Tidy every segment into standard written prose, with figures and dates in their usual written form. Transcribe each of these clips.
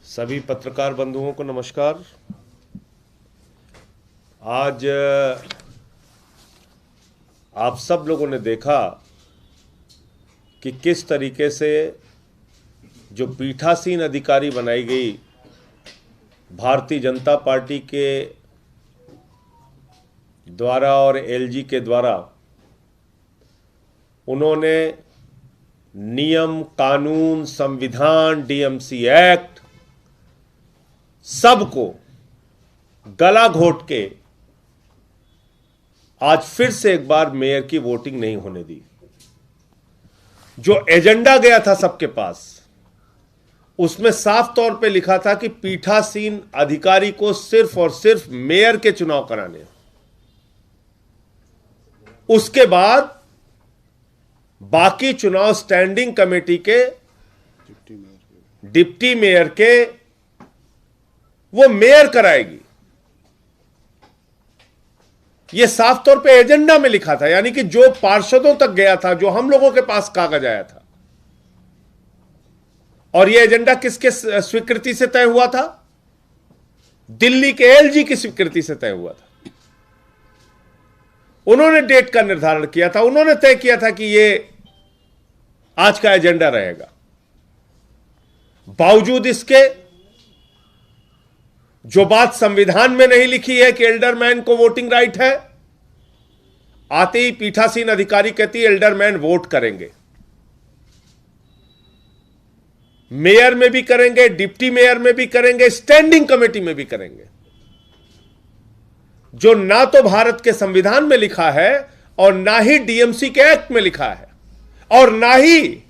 सभी पत्रकार बंधुओं को नमस्कार। आज आप सब लोगों ने देखा कि किस तरीके से जो पीठासीन अधिकारी बनाई गई भारतीय जनता पार्टी के द्वारा और एलजी के द्वारा, उन्होंने नियम, कानून, संविधान, डीएमसी एक्ट सबको गला घोट के आज फिर से एक बार मेयर की वोटिंग नहीं होने दी। जो एजेंडा गया था सबके पास, उसमें साफ तौर पे लिखा था कि पीठासीन अधिकारी को सिर्फ और सिर्फ मेयर के चुनाव कराने। उसके बाद बाकी चुनाव स्टैंडिंग कमेटी के, डिप्टी मेयर के, वो मेयर कराएगी। ये साफ तौर पे एजेंडा में लिखा था, यानी कि जो पार्षदों तक गया था, जो हम लोगों के पास कागज आया था। और ये एजेंडा किसके स्वीकृति से तय हुआ था? दिल्ली के एलजी की स्वीकृति से तय हुआ था। उन्होंने डेट का निर्धारण किया था, उन्होंने तय किया था कि ये आज का एजेंडा रहेगा। बावजूद इसके, जो बात संविधान में नहीं लिखी है कि एल्डरमैन को वोटिंग राइट है, आते ही पीठासीन अधिकारी कहती है एल्डरमैन वोट करेंगे। मेयर में भी करेंगे, डिप्टी मेयर में भी करेंगे, स्टैंडिंग कमेटी में भी करेंगे। जो ना तो भारत के संविधान में लिखा है और ना ही डीएमसी के एक्ट में लिखा है, और ना ही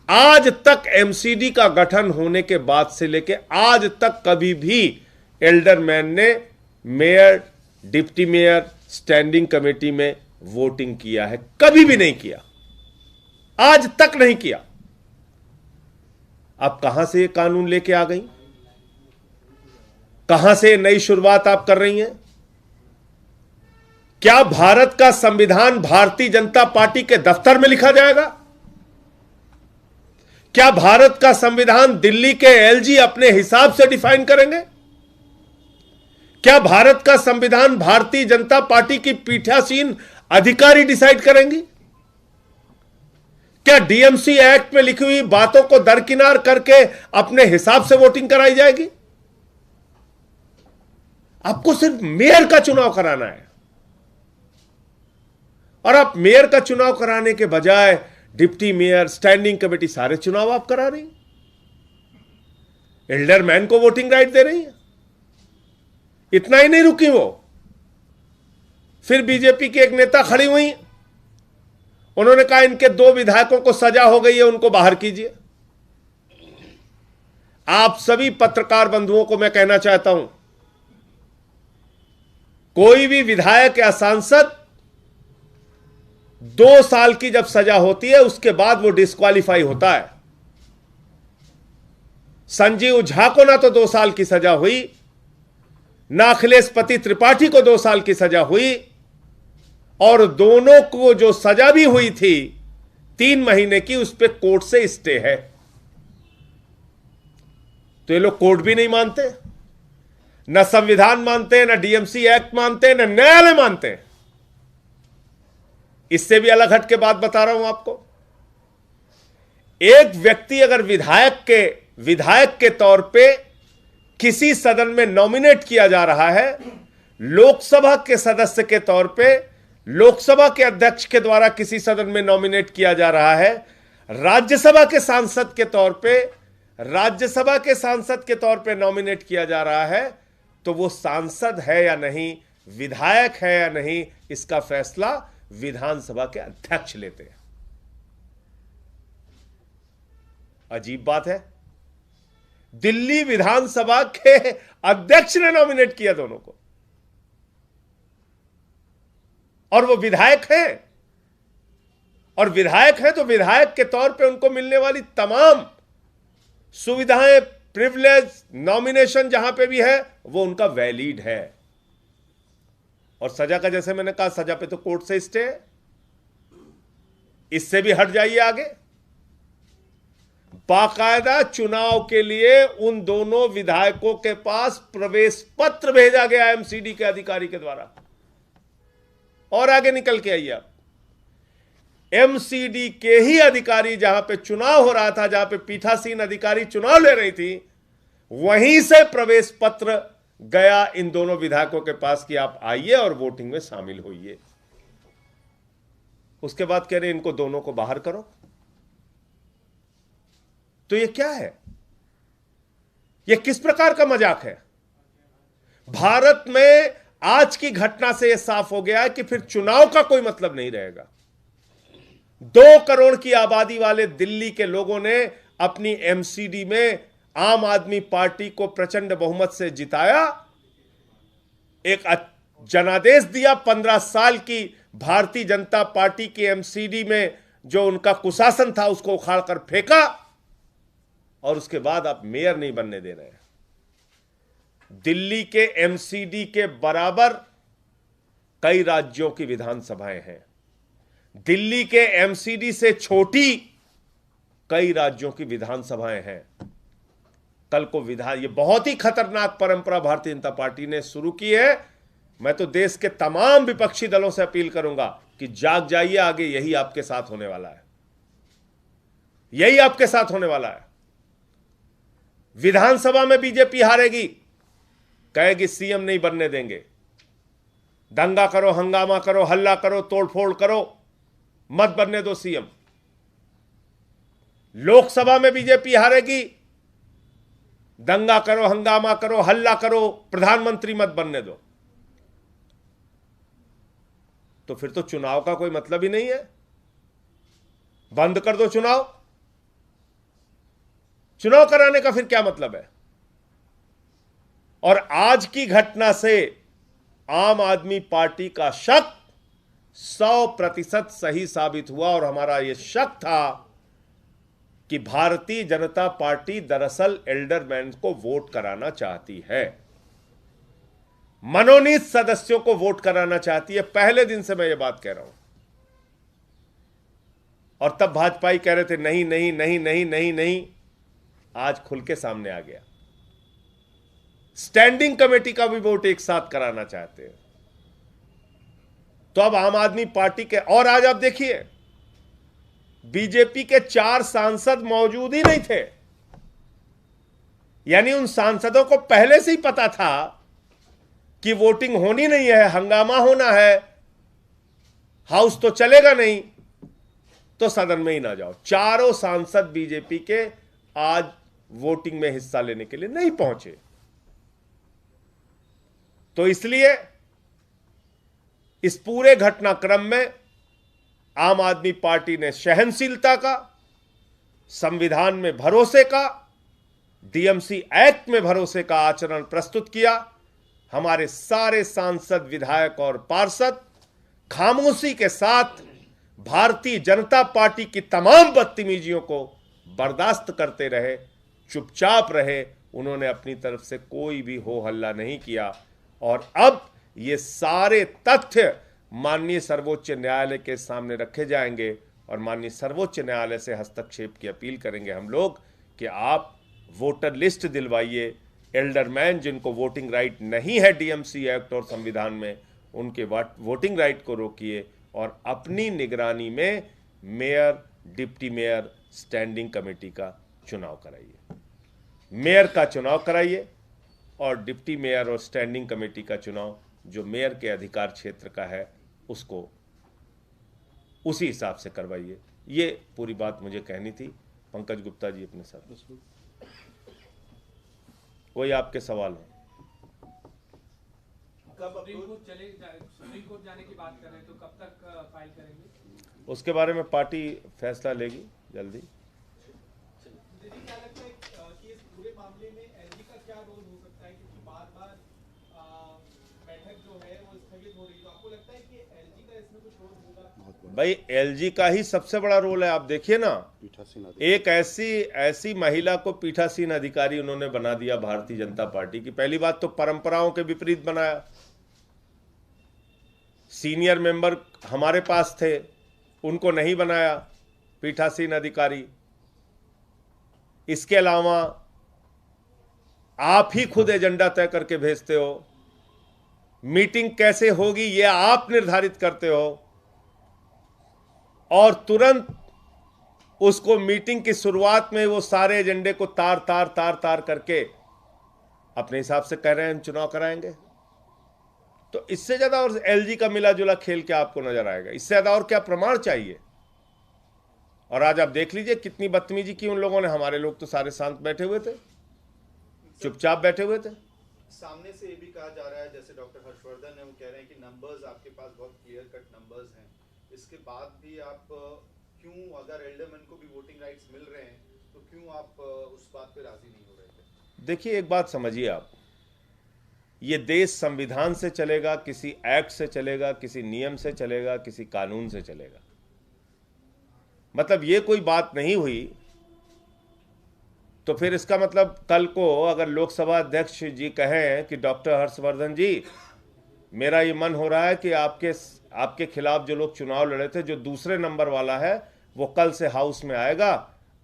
आज तक एमसीडी का गठन होने के बाद से लेकर आज तक कभी भी एल्डरमैन ने mayor, deputy mayor, standing committee में वोटिंग किया है? कभी भी नहीं किया, आज तक नहीं किया। आप कहां से ये कानून लेके आ गई? कहां से नई शुरुआत आप कर रही हैं? क्या भारत का संविधान भारतीय जनता पार्टी के दफ्तर में लिखा जाएगा? क्या भारत का संविधान दिल्ली के एलजी अपने हिसाब से डिफाइन करेंगे? क्या भारत का संविधान भारतीय जनता पार्टी की पीठासीन अधिकारी डिसाइड करेंगी? क्या डीएमसी एक्ट में लिखी हुई बातों को दरकिनार करके अपने हिसाब से वोटिंग कराई जाएगी? आपको सिर्फ मेयर का चुनाव कराना है, और आप मेयर का चुनाव कराने के बजाय डिप्टी मेयर, स्टैंडिंग कमेटी, सारे चुनाव आप करा रही हैं। एल्डरमैन को वोटिंग राइट दे रही है। इतना ही नहीं रुकी वो, फिर बीजेपी के एक नेता खड़ी हुई, उन्होंने कहा इनके 2 विधायकों को सजा हो गई है, उनको बाहर कीजिए। आप सभी पत्रकार बंधुओं को मैं कहना चाहता हूं, कोई भी विधायक या सांसद 2 साल की जब सजा होती है, उसके बाद वो डिस्क्वालीफाई होता है। संजीव झा को ना तो 2 साल की सजा हुई, ना अखिलेश पति त्रिपाठी को 2 साल की सजा हुई, और दोनों को जो सजा भी हुई थी 3 महीने की, उस पर कोर्ट से स्टे है। तो ये लोग कोर्ट भी नहीं मानते, ना संविधान मानते, ना डीएमसी एक्ट मानते, ना न्यायालय मानते। इससे भी अलग हट के बात बता रहा हूं आपको। एक व्यक्ति अगर विधायक के तौर पे किसी सदन में नॉमिनेट किया जा रहा है, लोकसभा के सदस्य के तौर पे, लोकसभा के अध्यक्ष के द्वारा किसी सदन में नॉमिनेट किया जा रहा है, राज्यसभा के सांसद के तौर पे नॉमिनेट किया जा रहा है, तो वो सांसद है या नहीं, विधायक है या नहीं, इसका फैसला विधानसभा के अध्यक्ष लेते हैं। अजीब बात है, दिल्ली विधानसभा के अध्यक्ष ने नॉमिनेट किया दोनों को, और वो विधायक हैं, और विधायक हैं तो विधायक के तौर पे उनको मिलने वाली तमाम सुविधाएं, प्रिविलेज नॉमिनेशन जहां पे भी है वो उनका वैलिड है। और सजा का, जैसे मैंने कहा, सजा पे तो कोर्ट से स्टे है, इससे भी हट जाइए आगे। बाकायदा चुनाव के लिए उन दोनों विधायकों के पास प्रवेश पत्र भेजा गया एमसीडी के अधिकारी के द्वारा। और आगे निकल के आइए आप, एमसीडी के ही अधिकारी, जहां पे चुनाव हो रहा था, जहां पे पीठासीन अधिकारी चुनाव ले रही थी, वहीं से प्रवेश पत्र गया इन दोनों विधायकों के पास कि आप आइए और वोटिंग में शामिल होइए। उसके बाद कह रहे इनको दोनों को बाहर करो। तो ये क्या है? ये किस प्रकार का मजाक है? भारत में आज की घटना से यह साफ हो गया है कि फिर चुनाव का कोई मतलब नहीं रहेगा। 2 करोड़ की आबादी वाले दिल्ली के लोगों ने अपनी एमसीडी में आम आदमी पार्टी को प्रचंड बहुमत से जिताया, एक जनादेश दिया। 15 साल की भारतीय जनता पार्टी की एमसीडी में जो उनका कुशासन था उसको उखाड़ कर फेंका, और उसके बाद आप मेयर नहीं बनने दे रहे हैं। दिल्ली के एमसीडी के बराबर कई राज्यों की विधानसभाएं हैं। दिल्ली के एमसीडी से छोटी कई राज्यों की विधानसभाएं हैं। कल को ये बहुत ही खतरनाक परंपरा भारतीय जनता पार्टी ने शुरू की है। मैं तो देश के तमाम विपक्षी दलों से अपील करूंगा कि जाग जाइए, आगे यही आपके साथ होने वाला है, यही आपके साथ होने वाला है। विधानसभा में बीजेपी हारेगी, कहेगी सीएम नहीं बनने देंगे। दंगा करो, हंगामा करो, हल्ला करो, तोड़फोड़ करो, मत बनने दो सीएम। लोकसभा में बीजेपी हारेगी, दंगा करो, हंगामा करो, हल्ला करो, प्रधानमंत्री मत बनने दो। तो फिर तो चुनाव का कोई मतलब ही नहीं है। बंद कर दो चुनाव। चुनाव कराने का फिर क्या मतलब है? और आज की घटना से आम आदमी पार्टी का शक 100% सही साबित हुआ। और हमारा यह शक था कि भारतीय जनता पार्टी दरअसल एल्डरमैन को वोट कराना चाहती है, मनोनीत सदस्यों को वोट कराना चाहती है। पहले दिन से मैं ये बात कह रहा हूं, और तब भाजपाई कह रहे थे नहीं नहीं नहीं नहीं नहीं नहीं। आज खुल के सामने आ गया, स्टैंडिंग कमेटी का भी वोट एक साथ कराना चाहते हैं। तो अब आम आदमी पार्टी के, और आज आप देखिए बीजेपी के 4 सांसद मौजूद ही नहीं थे। यानी उन सांसदों को पहले से ही पता था कि वोटिंग होनी नहीं है, हंगामा होना है, हाउस तो चलेगा नहीं, तो सदन में ही ना जाओ। चारों सांसद बीजेपी के आज वोटिंग में हिस्सा लेने के लिए नहीं पहुंचे। तो इसलिए इस पूरे घटनाक्रम में आम आदमी पार्टी ने सहनशीलता का, संविधान में भरोसे का, डीएमसी एक्ट में भरोसे का आचरण प्रस्तुत किया। हमारे सारे सांसद, विधायक और पार्षद खामोशी के साथ भारतीय जनता पार्टी की तमाम बदतमीजियों को बर्दाश्त करते रहे, चुपचाप रहे। उन्होंने अपनी तरफ से कोई भी हो हल्ला नहीं किया। और अब ये सारे तथ्य माननीय सर्वोच्च न्यायालय के सामने रखे जाएंगे, और माननीय सर्वोच्च न्यायालय से हस्तक्षेप की अपील करेंगे हम लोग कि आप वोटर लिस्ट दिलवाइए। एल्डरमैन जिनको वोटिंग राइट नहीं है डीएमसी एक्ट और संविधान में, उनके वोटिंग राइट को रोकिए, और अपनी निगरानी में mayor, deputy mayor, standing committee का चुनाव कराइए। मेयर का चुनाव कराइए और डिप्टी मेयर और स्टैंडिंग कमेटी का चुनाव जो मेयर के अधिकार क्षेत्र का है उसको उसी हिसाब से करवाइए। ये पूरी बात मुझे कहनी थी। पंकज गुप्ता जी अपने साथ, कोई आपके सवाल हो? सुप्रीम कोर्ट जाने की बात कर रहे हैं, तो कब तक फाइल करेंगे? उसके बारे में पार्टी फैसला लेगी जल्दी। दीदी, क्या लगता है कि इस पूरे मामले में एलजी का क्या रोल हो सकता है, क्योंकि बार-बार बैठक जो है वो स्थगित हो रही है, तो आपको लगता है कि एलजी का इसमें कुछ रोल होगा? भाई एलजी का ही सबसे बड़ा रोल है। आप देखिए ना, पीठासीन एक ऐसी महिला को पीठासीन अधिकारी उन्होंने बना दिया भारतीय जनता पार्टी की। पहली बात तो परंपराओं के विपरीत बनाया। सीनियर मेंबर हमारे पास थे, उनको नहीं बनाया पीठासीन अधिकारी। इसके अलावा आप ही खुद एजेंडा तय करके भेजते हो, मीटिंग कैसे होगी ये आप निर्धारित करते हो, और तुरंत उसको मीटिंग की शुरुआत में वो सारे एजेंडे को तार तार तार तार करके अपने हिसाब से कह रहे हैं हम चुनाव कराएंगे। तो इससे ज्यादा और एलजी का मिला जुला खेल क्या आपको नजर आएगा? इससे ज्यादा और क्या प्रमाण चाहिए? और आज आप देख लीजिए कितनी बदतमीजी की उन लोगों ने। हमारे लोग तो सारे शांत बैठे हुए थे, चुपचाप बैठे हुए थे। सामने से ये भी कहा जा रहा है, जैसे डॉक्टर हर्षवर्धन है, वो कह रहे हैं कि नंबर्स आपके पास बहुत क्लियर कट नंबर्स हैं, इसके बाद भी आप क्यों, अगर एल्डरमैन को भी वोटिंग राइट्स मिल रहे हैं तो क्यों आप उस बात पे राजी नहीं हो रहे थे? देखिए एक बात समझिए आप, ये देश संविधान से चलेगा, किसी एक्ट से चलेगा, किसी नियम से चलेगा, किसी कानून से चलेगा। मतलब ये कोई बात नहीं हुई तो फिर इसका मतलब कल को अगर लोकसभा अध्यक्ष जी कहें कि डॉक्टर हर्षवर्धन जी मेरा ये मन हो रहा है कि आपके खिलाफ जो लोग चुनाव लड़े थे, जो दूसरे नंबर वाला है वो कल से हाउस में आएगा,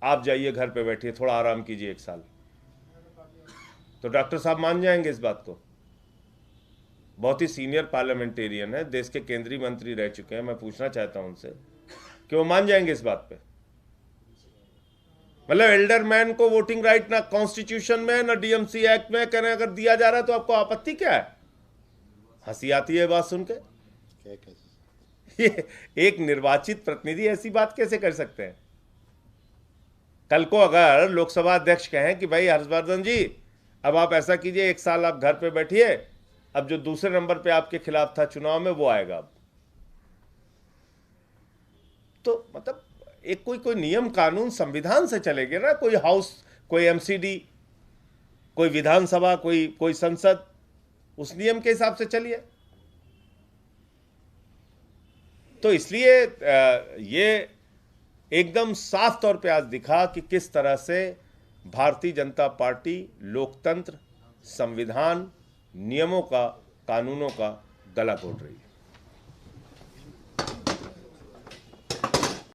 आप जाइए घर पे बैठिए, थोड़ा आराम कीजिए 1 साल, तो डॉक्टर साहब मान जाएंगे इस बात को? बहुत ही सीनियर पार्लियामेंटेरियन है, देश के केंद्रीय मंत्री रह चुके हैं। मैं पूछना चाहता हूं उनसे कि वो मान जाएंगे इस बात पे? मतलब एल्डरमैन को वोटिंग राइट ना कॉन्स्टिट्यूशन में ना डीएमसी एक्ट में, कहने अगर दिया जा रहा है तो आपको आपत्ति क्या है? हंसी आती है बात सुन के। ये एक निर्वाचित प्रतिनिधि ऐसी बात कैसे कर सकते हैं? कल को अगर लोकसभा अध्यक्ष कहें कि भाई हर्षवर्धन जी अब आप ऐसा कीजिए, 1 साल आप घर पे बैठिए, अब जो दूसरे नंबर पे आपके खिलाफ था चुनाव में वो आएगा अब, तो मतलब एक कोई नियम कानून संविधान से चलेगा ना। कोई हाउस, कोई एमसीडी, कोई विधानसभा, कोई संसद, उस नियम के हिसाब से चलिए। तो इसलिए ये एकदम साफ तौर पे आज दिखा कि किस तरह से भारतीय जनता पार्टी लोकतंत्र, संविधान, नियमों का, कानूनों का गला घोट रही है।